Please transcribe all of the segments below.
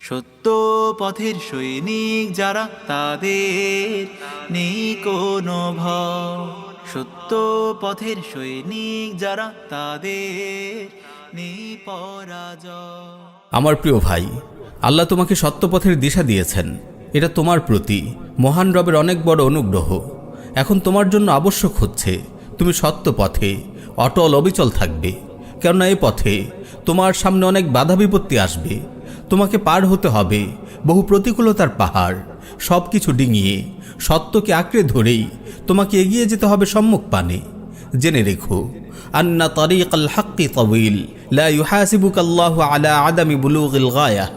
সত্য পথের সৈনিক যারা তাদের নেই কোনো ভয়। সত্য পথের সৈনিক যারা তাদের নেই পরাজয়। আমার প্রিয় ভাই, আল্লাহ তোমাকে সত্য পথের দিশা দিয়েছেন। এটা তোমার প্রতি মহান রবের অনেক বড় অনুগ্রহ। এখন তোমার জন্য আবশ্যক হচ্ছে তুমি সত্য পথে অটল অবিচল থাকবে, কেননা এ পথে তোমার সামনে অনেক বাধা বিপত্তি আসবে। তোমাকে পার হতে হবে বহু প্রতিকূলতার পাহাড়। সব কিছু ডিঙিয়ে সত্যকে আঁকড়ে ধরেই তোমাকে এগিয়ে যেতে হবে সম্মুখ পানে। জেনে রেখো, আন্না তারিকাল হাক্কি তাওয়িল, লা ইউহাসিবুকাল্লাহু আলা আদামি বুলুগিল গায়া,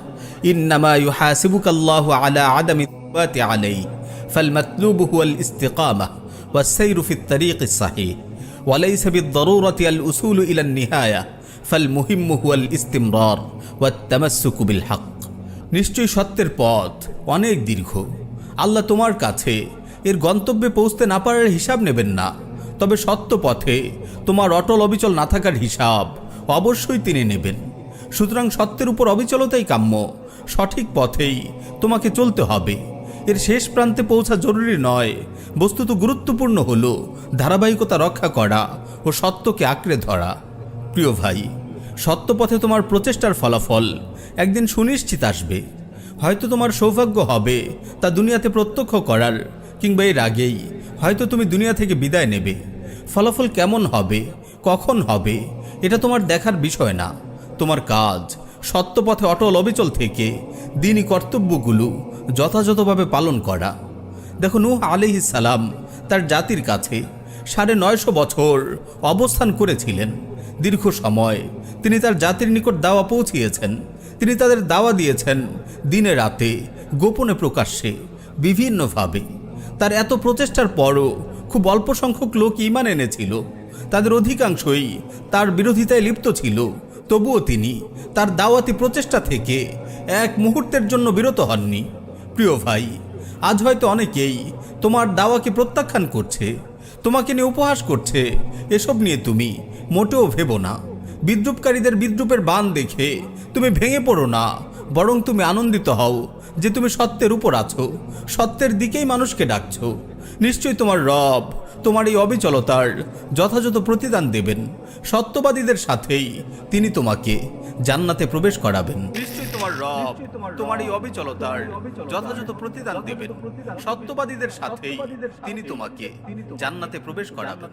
ইন্নামা ইউহাসিবুকাল্লাহু আলা আদামি তাওয়াতি আলাইহি, ফাল মাতলুবু হুয়াল ইস্তিকামা ওয়াস সাইরু ফিত তারিকিস সহিহ, ওয়া লাইসা বিদ-দারুরাতি আল উসুলু ইলা আন-নিহায়া, ফাল মুহিম্মু হুয়াল ইস্তিমরার ওয়াত তামাসসুকু বিল হক। নিশ্চয়ই সত্যের পথ অনেক দীর্ঘ। আল্লাহ তোমার কাছে এর গন্তব্যে পৌঁছতে না পারার হিসাব নেবেন না, তবে সত্য পথে তোমার অটল অবিচল না থাকার হিসাব অবশ্যই তিনি নেবেন। সুতরাং সত্যের উপর অবিচলতাই কাম্য। সঠিক পথেই তোমাকে চলতে হবে। এর শেষ প্রান্তে পৌঁছা জরুরি নয়, বস্তুত গুরুত্বপূর্ণ হলো ধারাবাহিকতা রক্ষা করা ও সত্যকে আঁকড়ে ধরা। প্রিয় ভাই, সত্য পথে তোমার প্রচেষ্টার ফলাফল একদিন সুনিশ্চিত আসবে। হয়তো তোমার সৌভাগ্য হবে তা দুনিয়াতে প্রত্যক্ষ করার, কিংবা এর আগেই হয়তো তুমি দুনিয়া থেকে বিদায় নেবে। ফলাফল কেমন হবে, কখন হবে, এটা তোমার দেখার বিষয় না। তোমার কাজ সত্য পথে অটল অবিচল থেকে দিনই কর্তব্যগুলো যথাযথভাবে পালন করা। দেখো, নূহ আলাইহিস সালাম তার জাতির কাছে ৯৫০ বছর অবস্থান করেছিলেন। দীর্ঘ সময় তিনি তার জাতির নিকট দাওয়া পৌঁছিয়েছেন। তিনি তাদের দাওয়া দিয়েছেন দিনে রাতে, গোপনে প্রকাশ্যে, বিভিন্নভাবে। তার এত প্রচেষ্টার পরও খুব অল্প সংখ্যক লোক ঈমান এনেছিল। তাদের অধিকাংশই তার বিরোধিতায় লিপ্ত ছিল। তবুও তিনি তার দাওয়াতি প্রচেষ্টা থেকে এক মুহূর্তের জন্য বিরত হননি। প্রিয় ভাই, আজ হয়তো অনেকেই তোমার দাওয়াকে প্রত্যাখ্যান করছে, তোমাকে নিয়ে উপহাস করছে। এসব নিয়ে তুমি মোটেও ভেবো না। বিদ্রুপকারীদের বিদ্রুপের বাণ দেখে তুমি ভেঙে পড়ো না, বরং তুমি আনন্দিত হও যে তুমি সত্যের উপর আছো, সত্যের দিকেই মানুষকে ডাকছো। নিশ্চয়ই তোমার রব তোমার এই অবিচলতার যথাযথ প্রতিদান দেবেন। সত্যবাদীদের সাথেই তিনি তোমাকে জান্নাতে প্রবেশ করাবেন। নিশ্চয়ই তোমার রব তোমার এই অবিচলতার যথাযথ প্রতিদান দেবেন। সত্যবাদীদের সাথেই তিনি তোমাকে জান্নাতে প্রবেশ করাবেন।